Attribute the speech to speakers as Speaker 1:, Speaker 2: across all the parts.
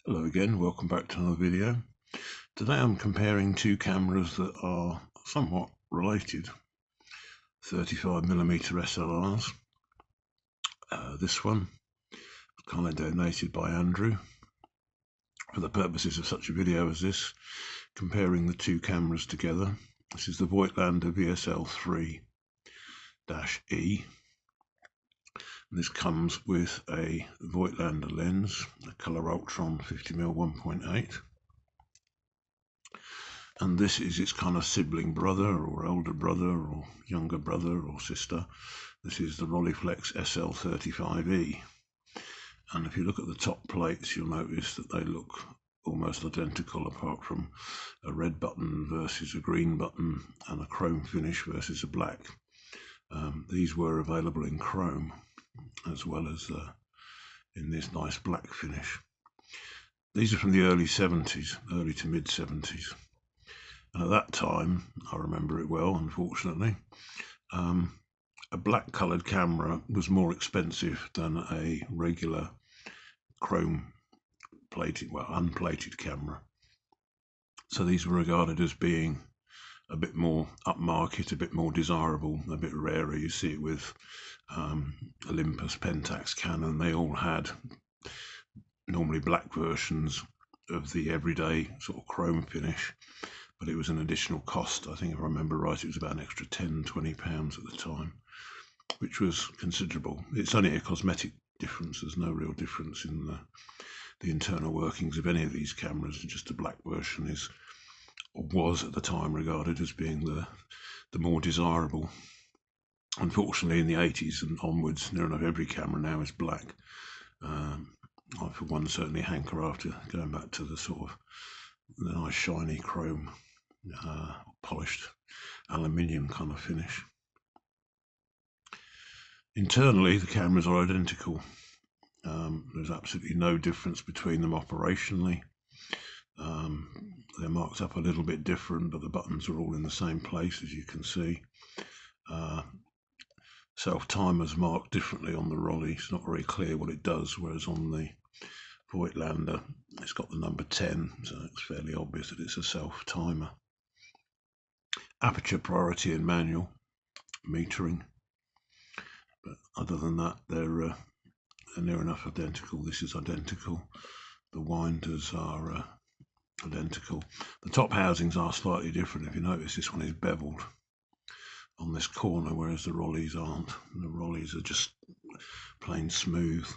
Speaker 1: Hello again, welcome back to another video. Today I'm comparing two cameras that are somewhat related, 35mm SLRs. This one was kindly donated by Andrew for the purposes of such a video as this, comparing the two cameras together. This is the Voigtlander VSL3-E. This comes with a Voigtlander lens, a Colour Ultron 50mm 1.8. And this is its kind of sibling brother or elder brother or younger brother or sister. This is the Rollei Vs SL35E. And if you look at the top plates, you'll notice that they look almost identical, apart from a red button versus a green button and a chrome finish versus a black. These were available in chrome as well as in this nice black finish. These are from the early 70s, early to mid 70s. And at that time, I remember it well, unfortunately, a black coloured camera was more expensive than a regular chrome plated, well, unplated camera. So these were regarded as being a bit more upmarket, a bit more desirable, a bit rarer. You see it with Olympus, Pentax, Canon. They all had normally black versions of the everyday sort of chrome finish, but it was an additional cost. I think if I remember right, it was about an extra £10–20 at the time, which was considerable. It's only a cosmetic difference. There's no real difference in the internal workings of any of these cameras. Just the black version is, or was at the time, regarded as being the more desirable. Unfortunately, in the 80s and onwards, near enough every camera now is black. I, for one, certainly hanker after going back to the sort of the nice shiny chrome, polished aluminium kind of finish. Internally, the cameras are identical. There's absolutely no difference between them operationally. They're marked up a little bit different, but the buttons are all in the same place, as you can see. Self-timer's marked differently on the Rollei. It's not very clear what it does, whereas on the Voigtlander, it's got the number 10, so it's fairly obvious that it's a self-timer. Aperture priority and manual metering, but other than that, they're near enough identical. This is identical. The winders are identical. The top housings are slightly different. If you notice, this one is beveled on this corner, whereas the Rolleis aren't. The Rolleis are just plain smooth.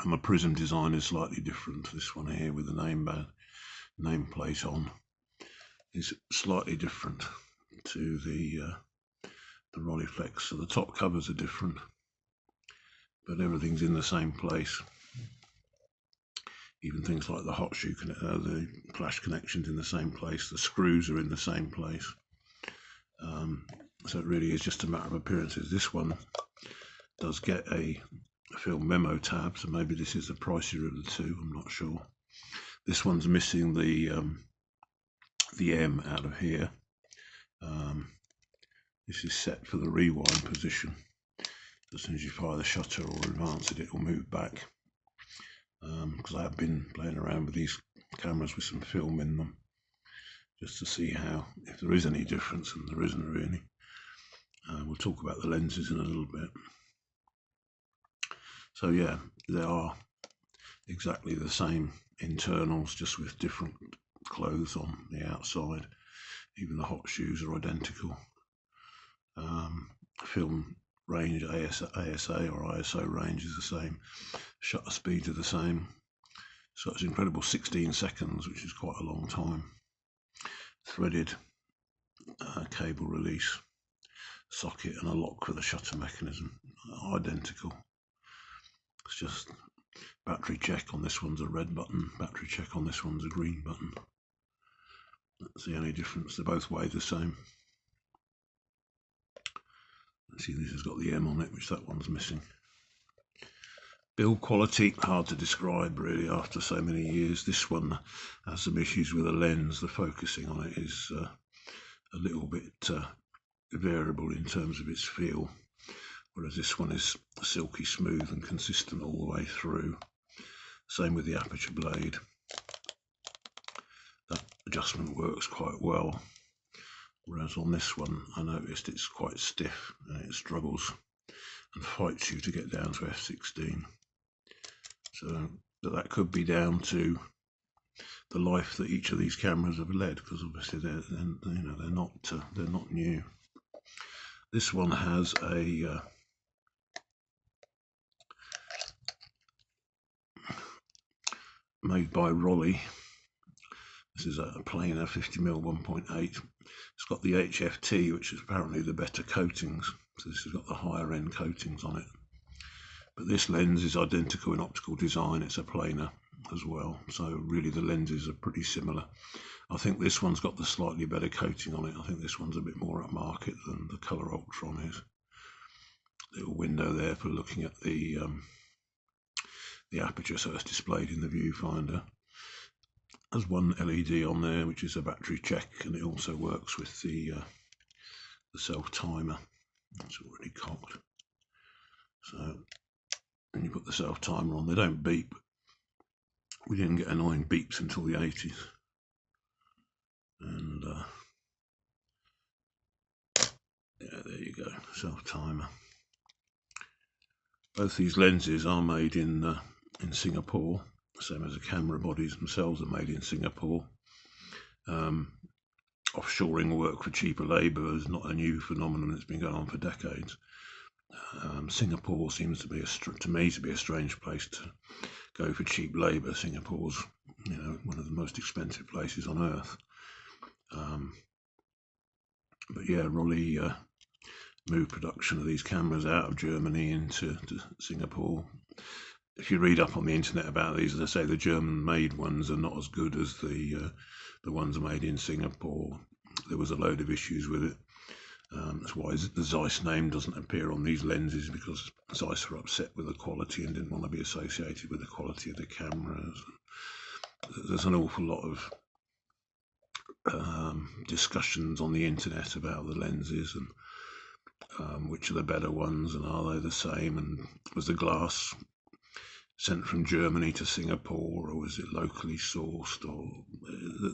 Speaker 1: And the prism design is slightly different. This one here with the nameplate on is slightly different to the Rollei Flex. So the top covers are different, but everything's in the same place. Even things like the hot shoe, the flash connections in the same place. The screws are in the same place. So it really is just a matter of appearances. This one does get a film memo tab, so maybe this is the pricier of the two. I'm not sure. This one's missing the M out of here. This is set for the rewind position. As soon as you fire the shutter or advance it, it will move back. Because I have been playing around with these cameras with some film in them, just to see if there is any difference, and there isn't really. We'll talk about the lenses in a little bit. So yeah, they are exactly the same internals, just with different clothes on the outside. Even the hot shoes are identical. Film range, ASA or ISO range is the same. Shutter speeds are the same. So it's incredible, 16 seconds, which is quite a long time. Threaded cable release socket and a lock for the shutter mechanism, identical. It's just battery check on this one's a red button, battery check on this one's a green button. That's the only difference. They're both weigh the same. See, this has got the M on it, which that one's missing. Build quality, hard to describe really after so many years. This one has some issues with the lens. The focusing on it is a little bit variable in terms of its feel, whereas this one is silky smooth and consistent all the way through. Same with the aperture blade. That adjustment works quite well. Whereas on this one, I noticed it's quite stiff and it struggles and fights you to get down to f16. So that could be down to the life that each of these cameras have led, because obviously they're not new. This one has a made by Rollei. This is a plainer 50mm 1.8. It's got the HFT, which is apparently the better coatings. So this has got the higher end coatings on it. But this lens is identical in optical design. It's a planer as well. So really the lenses are pretty similar. I think this one's got the slightly better coating on it. I think this one's a bit more upmarket than the Colour Ultron is. Little window there for looking at the aperture, so it's displayed in the viewfinder. There's one LED on there, which is a battery check, and it also works with the self timer. It's already cocked. So when you put the self timer on, they don't beep. We didn't get annoying beeps until the 80s. And yeah, there you go, self timer. Both these lenses are made in Singapore, same as the camera bodies themselves are made in Singapore. Offshoring work for cheaper labour is not a new phenomenon. It's been going on for decades. Singapore seems to be to me to be a strange place to go for cheap labour. Singapore's, one of the most expensive places on earth. But yeah, Rollei moved production of these cameras out of Germany into Singapore. If you read up on the internet about these, as I say, the German-made ones are not as good as the ones made in Singapore. There was a load of issues with it. That's why the Zeiss name doesn't appear on these lenses, because Zeiss were upset with the quality and didn't want to be associated with the quality of the cameras. There's an awful lot of discussions on the internet about the lenses and which are the better ones and are they the same, and was the glass sent from Germany to Singapore or was it locally sourced, or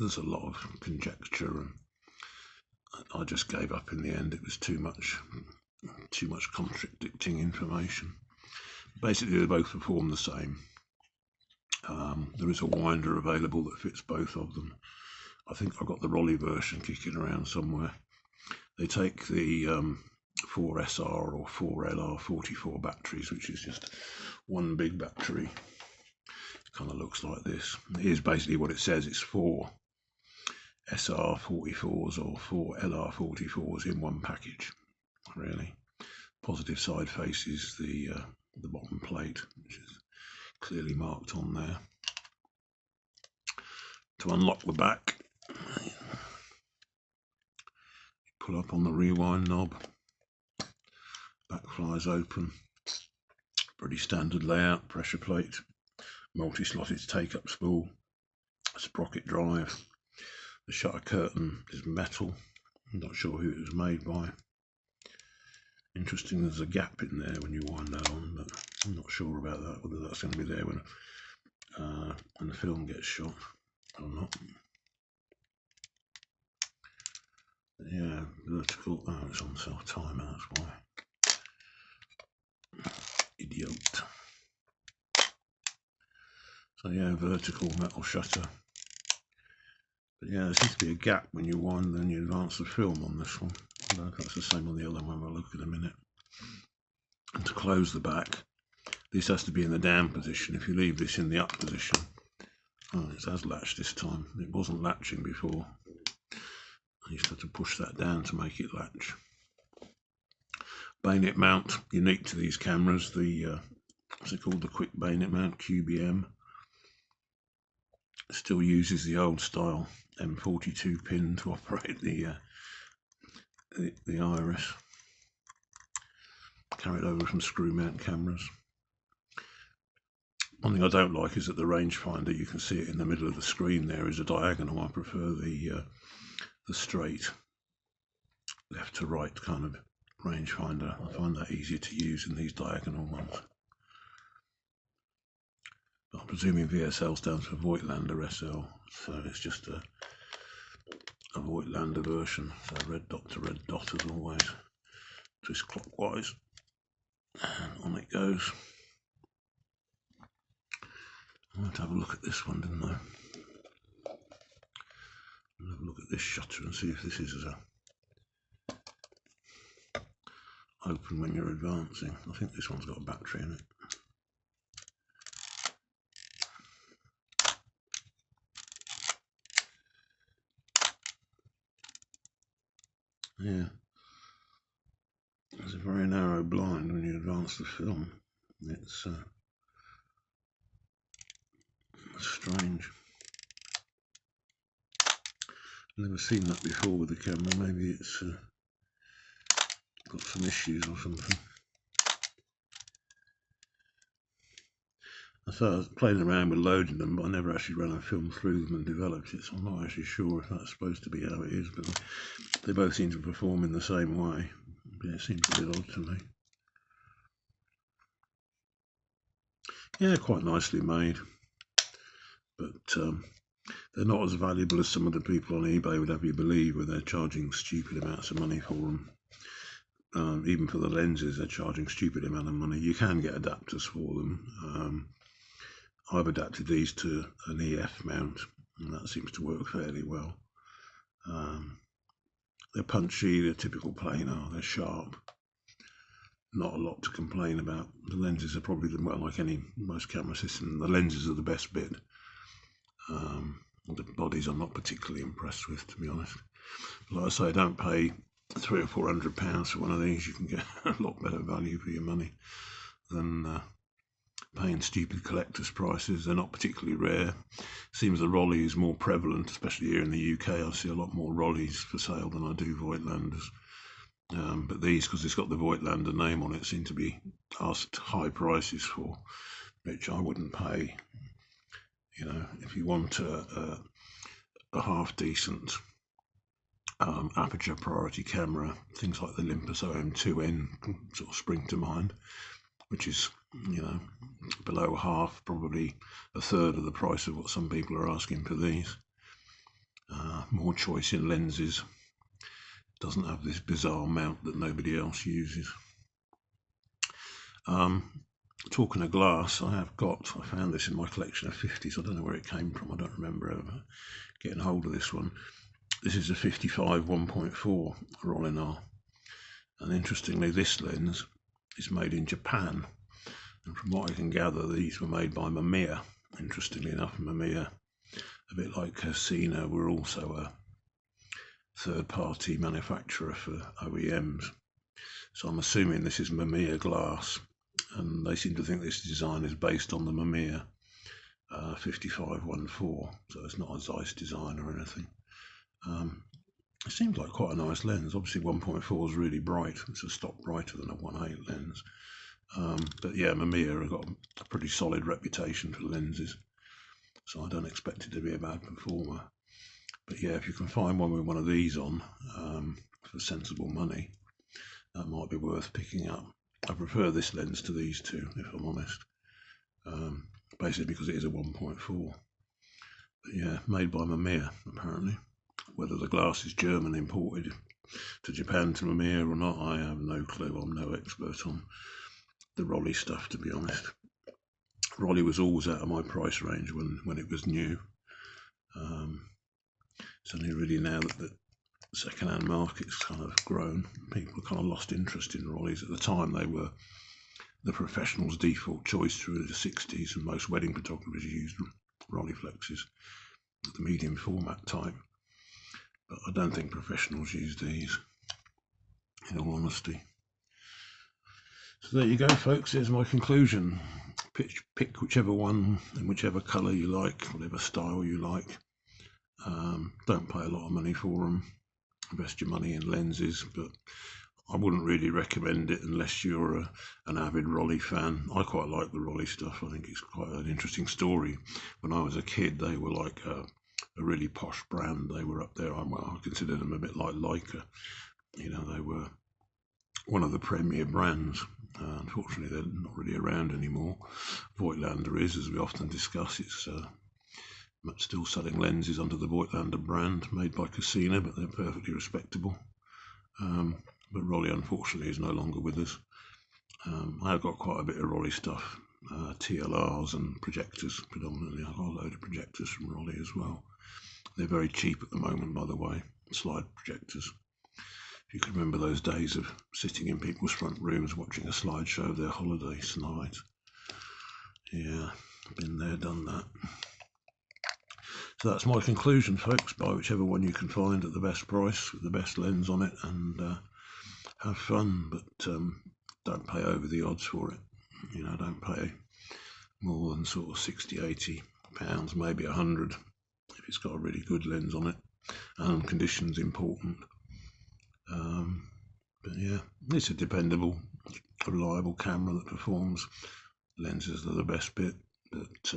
Speaker 1: there's a lot of conjecture, and I just gave up in the end. It was too much contradicting information. Basically they both perform the same. There is a winder available that fits both of them. I think I've got the Rollei version kicking around somewhere. They take the 4SR or 4LR44 batteries, which is just one big battery. Kind of looks like this. Here's basically what it says. It's 4 SR44s or 4 LR44s in one package, really. Positive side faces the bottom plate, which is clearly marked on there. To unlock the back, pull up on the rewind knob, back flies open. Pretty standard layout, pressure plate, multi-slotted take-up spool, sprocket drive. The shutter curtain is metal. I'm not sure who it was made by. Interesting, there's a gap in there when you wind that on, but I'm not sure about that, whether that's going to be there when the film gets shot or not. Yeah, vertical. Oh, it's on self-timer, that's why. Idiot. So yeah, vertical metal shutter. But yeah, there seems to be a gap when you wind and you advance the film on this one. I don't know if that's the same on the other one. We'll look in a minute. And to close the back, this has to be in the down position. If you leave this in the up position, oh, it has latched this time. It wasn't latching before. I used to have to push that down to make it latch. Bayonet mount, unique to these cameras. The what's it called? The quick bayonet mount, QBM. Still uses the old style M42 pin to operate the iris. Carried over from screw mount cameras. One thing I don't like is that the rangefinder, you can see it in the middle of the screen there, is a diagonal. I prefer the straight left to right kind of rangefinder. I find that easier to use in these diagonal ones. I'm presuming VSL stands for Voigtlander SL, so it's just a Voigtlander version. So red dot to red dot as always. Twist clockwise, and on it goes. I wanted to have a look at this one, didn't I? I'll have a look at this shutter and see if this is open when you're advancing. I think this one's got a battery in it. Yeah, it's a very narrow blind when you advance the film. It's strange. Never seen that before with the camera. Maybe it's got some issues or something. I thought I was playing around with loading them, but I never actually ran a film through them and developed it, so I'm not actually sure if that's supposed to be how it is, but they both seem to perform in the same way. But it seems a bit odd to me. Yeah, quite nicely made, but they're not as valuable as some of the people on eBay would have you believe, where they're charging stupid amounts of money for them. Even for the lenses, they're charging stupid amount of money. You can get adapters for them. I've adapted these to an EF mount, and that seems to work fairly well. They're punchy, they're typical planar, they're sharp. Not a lot to complain about. The lenses are probably, well, like most camera systems, the lenses are the best bit. The bodies I'm not particularly impressed with, to be honest. Like I say, don't pay £300 or £400 for one of these. You can get a lot better value for your money than paying stupid collector's prices. They're not particularly rare. Seems the Rollei is more prevalent, especially here in the UK. I see a lot more Rolleis for sale than I do Voigtlanders. But these, because it's got the Voigtlander name on it, seem to be asked high prices for, which I wouldn't pay. You know, if you want a half decent aperture priority camera, things like the Olympus OM2N sort of spring to mind, which is, you know, below half, probably a third of the price of what some people are asking for these. More choice in lenses. Doesn't have this bizarre mount that nobody else uses. Talking of glass, I found this in my collection of 50s. I don't know where it came from. I don't remember ever getting hold of this one. This is a 55 1.4 Rollei, and interestingly, this lens is made in Japan. And from what I can gather, these were made by Mamiya. Interestingly enough, Mamiya, a bit like Casino, were also a third-party manufacturer for OEMs. So I'm assuming this is Mamiya glass, and they seem to think this design is based on the Mamiya 5514, so it's not a Zeiss design or anything. It seems like quite a nice lens. Obviously 1.4 is really bright. It's a stock brighter than a 1.8 lens. But yeah, Mamiya have got a pretty solid reputation for lenses, so I don't expect it to be a bad performer. But yeah, if you can find one with one of these on for sensible money, that might be worth picking up. I prefer this lens to these two, if I'm honest, basically because it is a 1.4. But yeah, made by Mamiya apparently. Whether the glass is German imported to Japan to Mamiya or not, I have no clue. I'm no expert on the Rollei stuff, to be honest. Rollei was always out of my price range when it was new. It's only really now that the second-hand market's kind of grown, people kind of lost interest in Rolleis. At the time, they were the professional's default choice through the 60s, and most wedding photographers used Rollei flexes, the medium format type. But I don't think professionals use these, in all honesty. So there you go, folks. Here's my conclusion. Pick whichever one in whichever colour you like, whatever style you like. Don't pay a lot of money for them. Invest your money in lenses, but I wouldn't really recommend it unless you're an avid Rollei fan. I quite like the Rollei stuff. I think it's quite an interesting story. When I was a kid, they were like a really posh brand. They were up there. I consider them a bit like Leica. You know, they were one of the premier brands. Unfortunately, they're not really around anymore. Voigtlander is, as we often discuss. It's still selling lenses under the Voigtlander brand, made by Cosmetic, but they're perfectly respectable. But Rollei, unfortunately, is no longer with us. I've got quite a bit of Rollei stuff, TLRs and projectors predominantly. I've got a load of projectors from Rollei as well. They're very cheap at the moment, by the way, slide projectors. If you can remember those days of sitting in people's front rooms watching a slideshow of their holiday slides. Yeah, been there, done that. So that's my conclusion, folks. Buy whichever one you can find at the best price with the best lens on it, and have fun, but don't pay over the odds for it. You know, don't pay more than sort of 60, 80 pounds, maybe 100 if it's got a really good lens on it, and condition's important. But yeah, it's a dependable, reliable camera that performs. Lenses are the best bit, but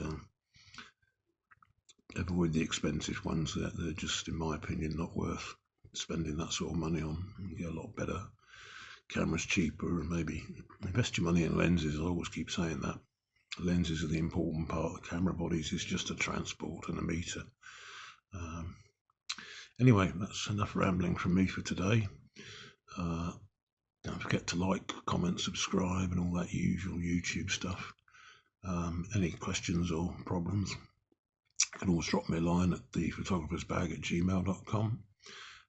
Speaker 1: avoid the expensive ones. They're just, in my opinion, not worth spending that sort of money on. You get a lot better cameras cheaper, and maybe invest your money in lenses. I always keep saying that. Lenses are the important part. The camera bodies is just a transport and a meter. Anyway, that's enough rambling from me for today. Don't forget to like, comment, subscribe, and all that usual YouTube stuff. Any questions or problems, you can always drop me a line at thephotographersbag@gmail.com,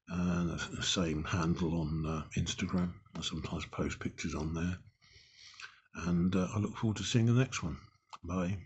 Speaker 1: and the same handle on Instagram. I sometimes post pictures on there, and I look forward to seeing the next one. Bye.